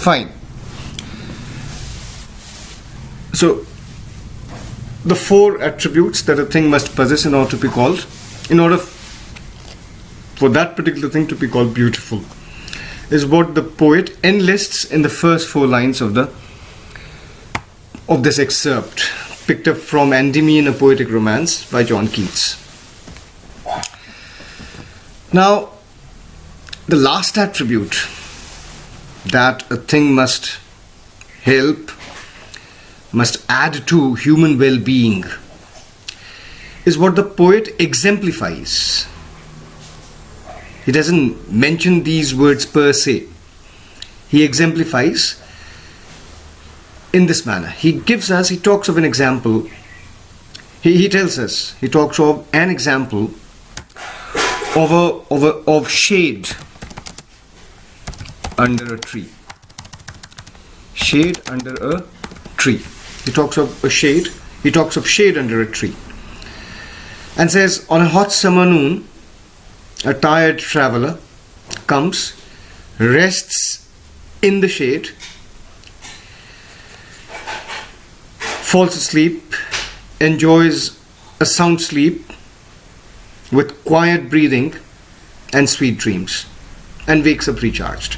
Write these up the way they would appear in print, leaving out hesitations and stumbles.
Fine. So, the 4 attributes that a thing must possess in order to be called, in order for that particular thing to be called beautiful, is what the poet enlists in the first 4 lines of this excerpt, picked up from Endymion, a Poetic Romance by John Keats. Now, the last attribute that a thing must help, must add to human well-being, is what the poet exemplifies. He doesn't mention these words per se. He exemplifies in this manner. He talks of an example. He tells us, he talks of an example of shade under a tree. Shade under a tree. He talks of a shade. He talks of shade under a tree. And says, on a hot summer noon, a tired traveler comes, rests in the shade, falls asleep, enjoys a sound sleep with quiet breathing and sweet dreams, and wakes up recharged.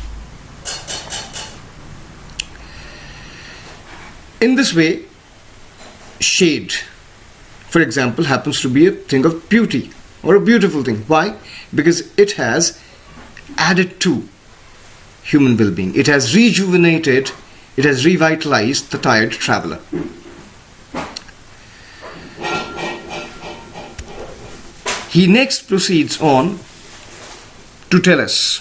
In this way, shade, for example, happens to be a thing of beauty or a beautiful thing. Why? Because it has added to human well-being. It has rejuvenated, it has revitalized the tired traveler. He next proceeds on to tell us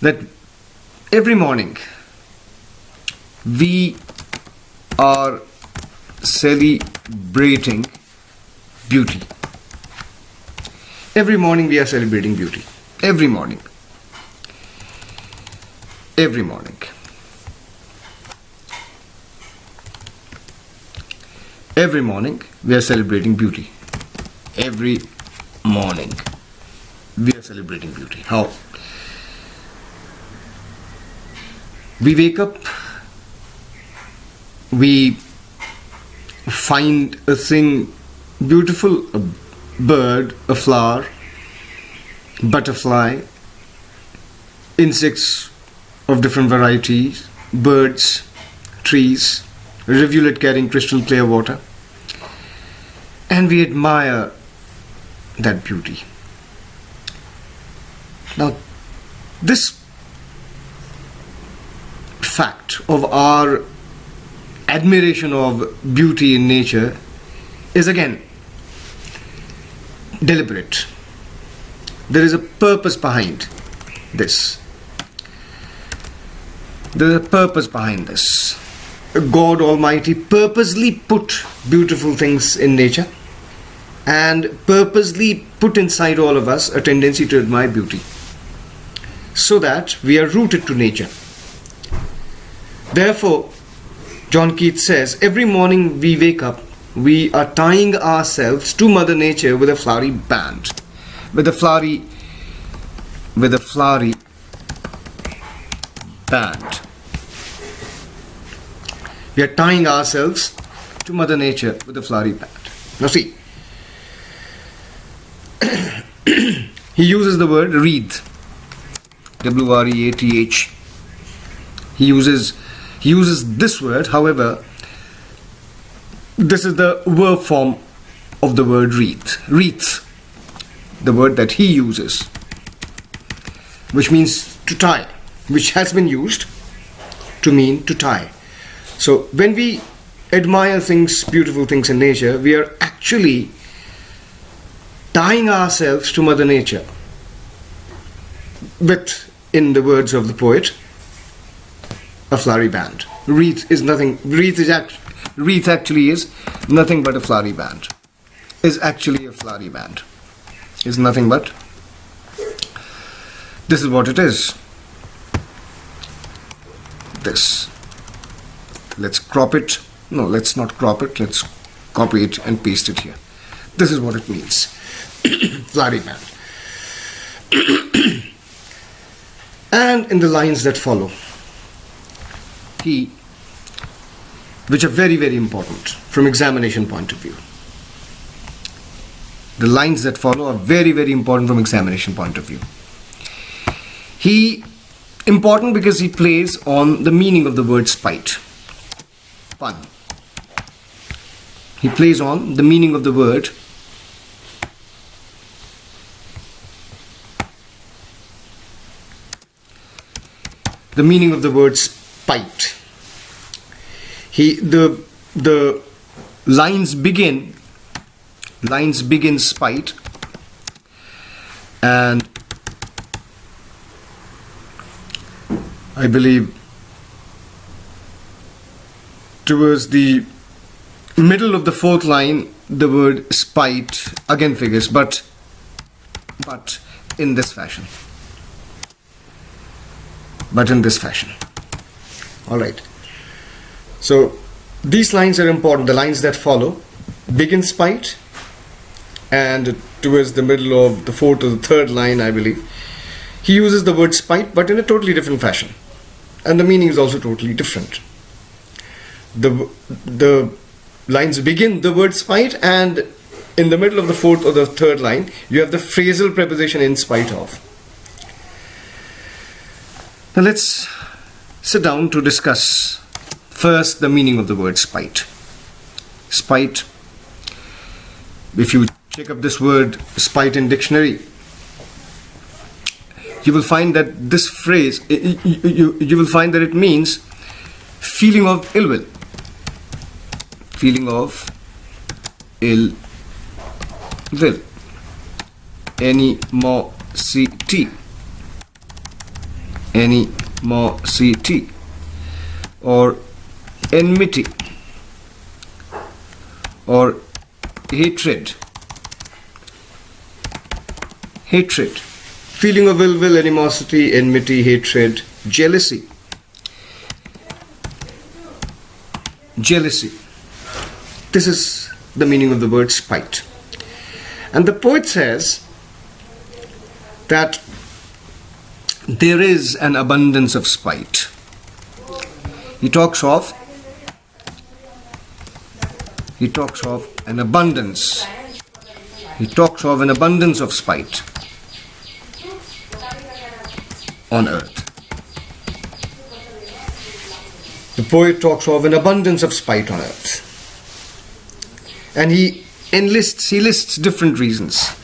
that every morning we are celebrating beauty. Every morning we are celebrating beauty. Every morning. Every morning. Every morning we are celebrating beauty. Every morning we are celebrating beauty. How? We wake up, we find a thing beautiful, a bird, a flower, butterfly, insects of different varieties, birds, trees, a rivulet carrying crystal clear water, and we admire that beauty. Now, this fact of our admiration of beauty in nature is again deliberate. There is a purpose behind this. There is a purpose behind this. God Almighty purposely put beautiful things in nature and purposely put inside all of us a tendency to admire beauty, so that we are rooted to nature. Therefore, John Keats says, every morning we wake up, we are tying ourselves to Mother Nature with a flowery band. With a flowery band. We are tying ourselves to Mother Nature with a flowery band. Now see, he uses the word wreath. W-R-E-A-T-H. He uses this word. However, this is the verb form of the word wreath. Wreath, the word that he uses, which means to tie, which has been used to mean to tie. So when we admire things, beautiful things in nature, we are actually tying ourselves to Mother Nature with, in the words of the poet, a flowery band. Wreath actually is nothing but a flowery band. Is actually a flowery band. Is nothing but. This is what it is. This. Let's crop it. No, let's not crop it. Let's copy it and paste it here. This is what it means. Flowery band. and in the lines that follow, which are very, very important from examination point of view. The lines that follow are very, very important from examination point of view. Important because he plays on the meaning of the word spite. Fun. He plays on the meaning of the word spite. The lines begin spite, and I believe towards the middle of the fourth line the word spite again figures, but in this fashion. Alright. So these lines are important. The lines that follow begin spite, and towards the middle of the fourth or the third line, I believe, he uses the word spite, but in a totally different fashion. And the meaning is also totally different. The lines begin the word spite, and in the middle of the fourth or the third line, you have the phrasal preposition in spite of. Now let's sit down to discuss first the meaning of the word spite. Spite, if you check up this word spite in dictionary, you will find that this phrase, you will find that it means feeling of ill will. Feeling of ill will. Animosity. Animosity. Or enmity. Or hatred. Hatred. Feeling of ill will, animosity, enmity, hatred, jealousy. Jealousy. This is the meaning of the word spite. And the poet says that there is an abundance of spite. He talks of an abundance. He talks of an abundance of spite on earth. The poet talks of an abundance of spite on earth. And he lists different reasons.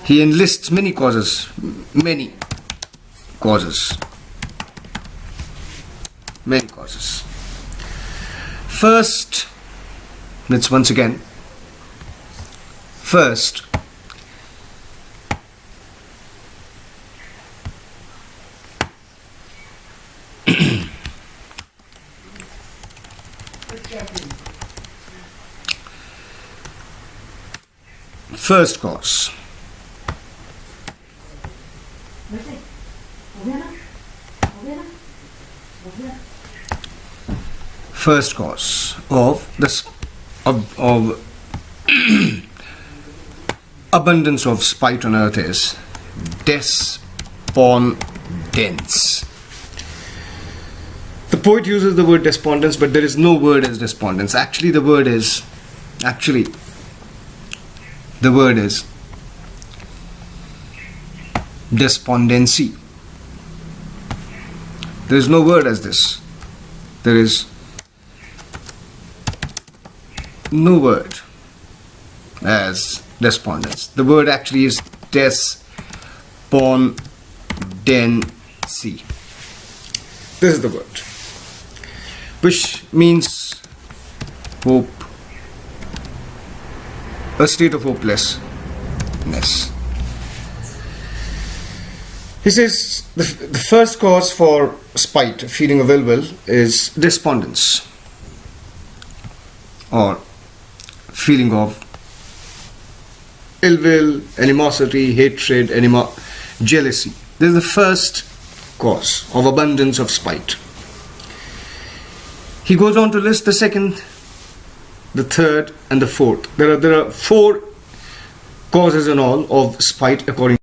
He enlists many causes. First, let's once again. First, first cause. First cause of this of abundance of spite on earth is despondence. The poet uses the word despondence, but there is no word as despondence. Actually, the word is despondency. There is no word as this. There is no word as despondence. The word actually is despondency. This is the word, which means hope, a state of hopelessness. He says the first cause for spite, a feeling of ill will, is despondence, or feeling of ill will, animosity, hatred, jealousy. This is the first cause of abundance of spite. He goes on to list the second, the third, and the fourth. There are 4 causes in all of spite according